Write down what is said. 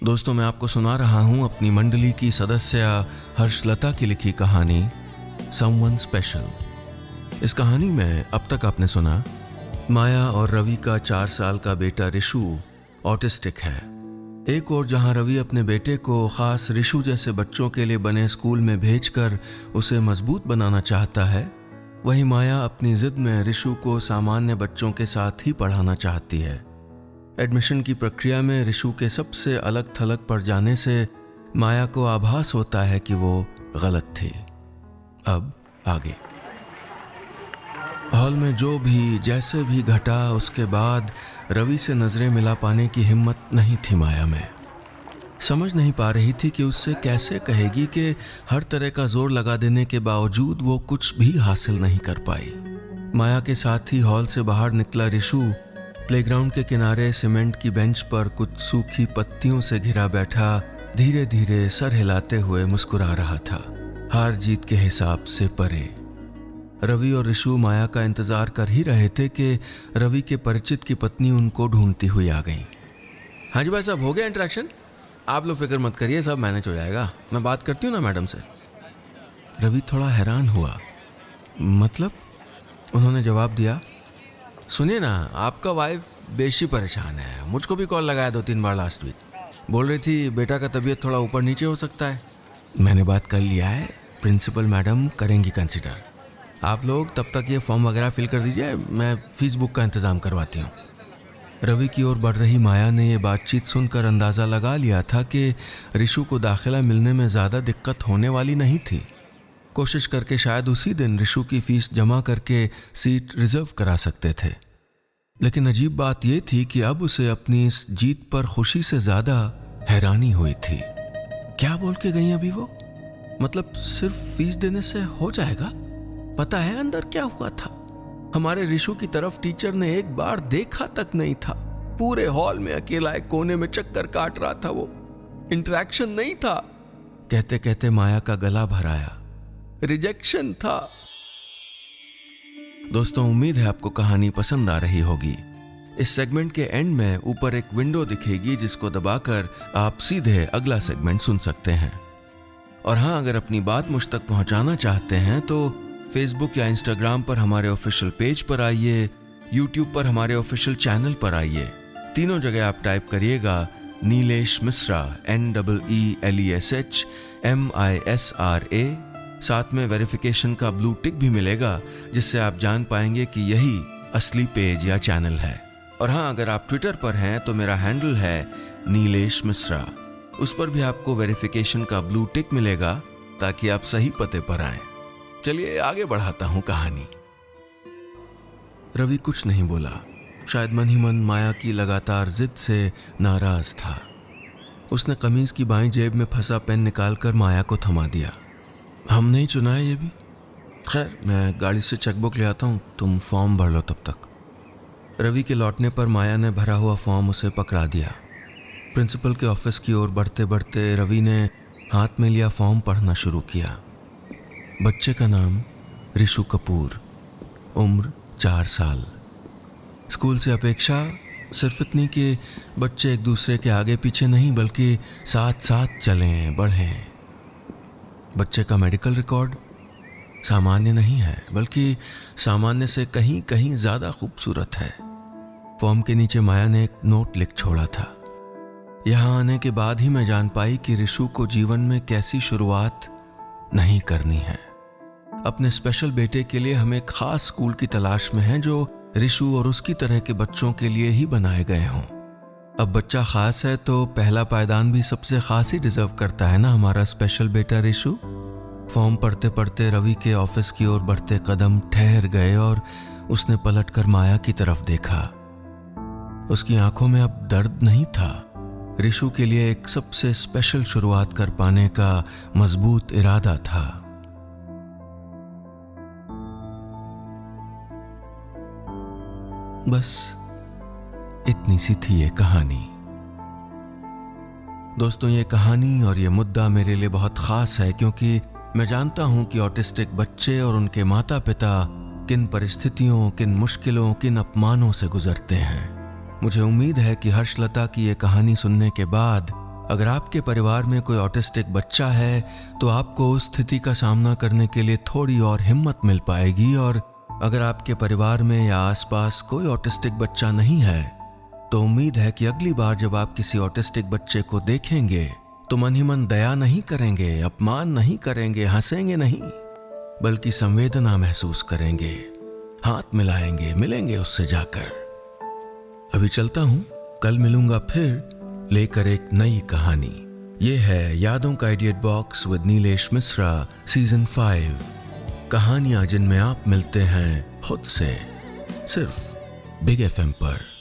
दोस्तों, मैं आपको सुना रहा हूं अपनी मंडली की सदस्य हर्षलता की लिखी कहानी समवन स्पेशल। इस कहानी में अब तक आपने सुना माया और रवि का 4 साल का बेटा रिशु ऑटिस्टिक है। एक और जहां रवि अपने बेटे को खास रिशु जैसे बच्चों के लिए बने स्कूल में भेजकर उसे मजबूत बनाना चाहता है, वहीं माया अपनी जिद में रिशु को सामान्य बच्चों के साथ ही पढ़ाना चाहती है। एडमिशन की प्रक्रिया में रिशु के सबसे अलग थलग पड़ जाने से माया को आभास होता है कि वो गलत थी। अब आगे हॉल में जो भी जैसे भी घटा, उसके बाद रवि से नजरें मिला पाने की हिम्मत नहीं थी माया में। समझ नहीं पा रही थी कि उससे कैसे कहेगी कि हर तरह का जोर लगा देने के बावजूद वो कुछ भी हासिल नहीं कर पाई। माया के साथ ही हॉल से बाहर निकला रिशु प्लेग्राउंड के किनारे सीमेंट की बेंच पर कुछ सूखी पत्तियों से घिरा बैठा धीरे धीरे सर हिलाते हुए मुस्कुरा रहा था, हार जीत के हिसाब से परे। रवि और रिशु माया का इंतजार कर ही रहे थे कि रवि के परिचित की पत्नी उनको ढूंढती हुई आ गई। हाँ जी भाई साहब, हो गया इंटरेक्शन? आप लोग फिक्र मत करिए, सब मैनेज हो जाएगा, मैं बात करती हूँ ना मैडम से। रवि थोड़ा हैरान हुआ। मतलब? उन्होंने जवाब दिया, सुनिए ना, आपका वाइफ बेशी परेशान है, मुझको भी कॉल लगाया 2-3 बार लास्ट वीक। बोल रही थी बेटा का तबीयत थोड़ा ऊपर नीचे हो सकता है। मैंने बात कर लिया है, प्रिंसिपल मैडम करेंगी कंसिडर। आप लोग तब तक ये फॉर्म वगैरह फिल कर दीजिए, मैं फीस बुक का इंतज़ाम करवाती हूँ। रवि की ओर बढ़ रही माया ने ये बातचीत सुनकर अंदाज़ा लगा लिया था कि रिशु को दाखिला मिलने में ज़्यादा दिक्कत होने वाली नहीं थी। कोशिश करके शायद उसी दिन रिशु की फीस जमा करके सीट रिजर्व करा सकते थे। लेकिन अजीब बात यह थी कि अब उसे अपनी इस जीत पर खुशी से ज्यादा हैरानी हुई थी। क्या बोल के गई अभी वो? मतलब सिर्फ फीस देने से हो जाएगा? पता है अंदर क्या हुआ था? हमारे रिशु की तरफ टीचर ने एक बार देखा तक नहीं था। पूरे हॉल में अकेला एक कोने में चक्कर काट रहा था वो। इंटरेक्शन नहीं था। कहते कहते माया का गला भर आया। रिजेक्शन था। दोस्तों, उम्मीद है आपको कहानी पसंद आ रही होगी। इस सेगमेंट के एंड में ऊपर एक विंडो दिखेगी जिसको दबाकर आप सीधे अगला सेगमेंट सुन सकते हैं। और हाँ, अगर अपनी बात मुझ तक पहुंचाना चाहते हैं तो फेसबुक या इंस्टाग्राम पर हमारे ऑफिशियल पेज पर आइए, यूट्यूब पर हमारे ऑफिशियल चैनल पर आइए। तीनों जगह आप टाइप करिएगा नीलेश मिश्रा, NEELESHMISRA। साथ में वेरिफिकेशन का ब्लू टिक भी मिलेगा, जिससे आप जान पाएंगे कि यही असली पेज या चैनल है। और हाँ, अगर आप ट्विटर पर हैं तो मेरा हैंडल है नीलेश मिश्रा। उस पर भी आपको वेरिफिकेशन का ब्लू टिक मिलेगा ताकि आप सही पते पर आएं। चलिए आगे बढ़ाता हूं कहानी। रवि कुछ नहीं बोला। शायद मन ही मन माया की लगातार जिद से नाराज था। उसने कमीज की बाईं जेब में फंसा पेन निकालकर माया को थमा दिया। हमने ही चुना है ये भी। खैर, मैं गाड़ी से चेकबुक ले आता हूँ, तुम फॉर्म भर लो तब तक। रवि के लौटने पर माया ने भरा हुआ फॉर्म उसे पकड़ा दिया। प्रिंसिपल के ऑफिस की ओर बढ़ते बढ़ते रवि ने हाथ में लिया फॉर्म पढ़ना शुरू किया। बच्चे का नाम रिशु कपूर, उम्र 4 साल। स्कूल से अपेक्षा सिर्फ इतनी कि बच्चे एक दूसरे के आगे पीछे नहीं बल्कि साथ साथ चलें बढ़ें। बच्चे का मेडिकल रिकॉर्ड सामान्य नहीं है, बल्कि सामान्य से कहीं कहीं ज्यादा खूबसूरत है। फॉर्म के नीचे माया ने एक नोट लिख छोड़ा था। यहां आने के बाद ही मैं जान पाई कि रिशु को जीवन में कैसी शुरुआत नहीं करनी है। अपने स्पेशल बेटे के लिए हम एक खास स्कूल की तलाश में हैं जो रिशु और उसकी तरह के बच्चों के लिए ही बनाए गए हों। अब बच्चा खास है तो पहला पायदान भी सबसे खास ही डिजर्व करता है ना हमारा स्पेशल बेटा रिशु। फॉर्म पढ़ते पढ़ते रवि के ऑफिस की ओर बढ़ते कदम ठहर गए और उसने पलटकर माया की तरफ देखा। उसकी आंखों में अब दर्द नहीं था। रिशु के लिए एक सबसे स्पेशल शुरुआत कर पाने का मजबूत इरादा था। बस इतनी सी थी ये कहानी। दोस्तों, ये कहानी और ये मुद्दा मेरे लिए बहुत खास है क्योंकि मैं जानता हूं कि ऑटिस्टिक बच्चे और उनके माता पिता किन परिस्थितियों, किन मुश्किलों, किन अपमानों से गुजरते हैं। मुझे उम्मीद है कि हर्षलता की ये कहानी सुनने के बाद अगर आपके परिवार में कोई ऑटिस्टिक बच्चा है तो आपको उस स्थिति का सामना करने के लिए थोड़ी और हिम्मत मिल पाएगी, और अगर आपके परिवार में या आसपास कोई ऑटिस्टिक बच्चा नहीं है तो उम्मीद है कि अगली बार जब आप किसी ऑटिस्टिक बच्चे को देखेंगे तो मन ही मन दया नहीं करेंगे, अपमान नहीं करेंगे, हंसेंगे नहीं, बल्कि संवेदना महसूस करेंगे, हाथ मिलाएंगे, मिलेंगे उससे जाकर। अभी चलता हूं, कल मिलूंगा फिर लेकर एक नई कहानी। ये है यादों का idiot box with Nilesh Mishra season 5, कहानियां जिनमें आप मिलते हैं खुद से, सिर्फ बिग FM पर।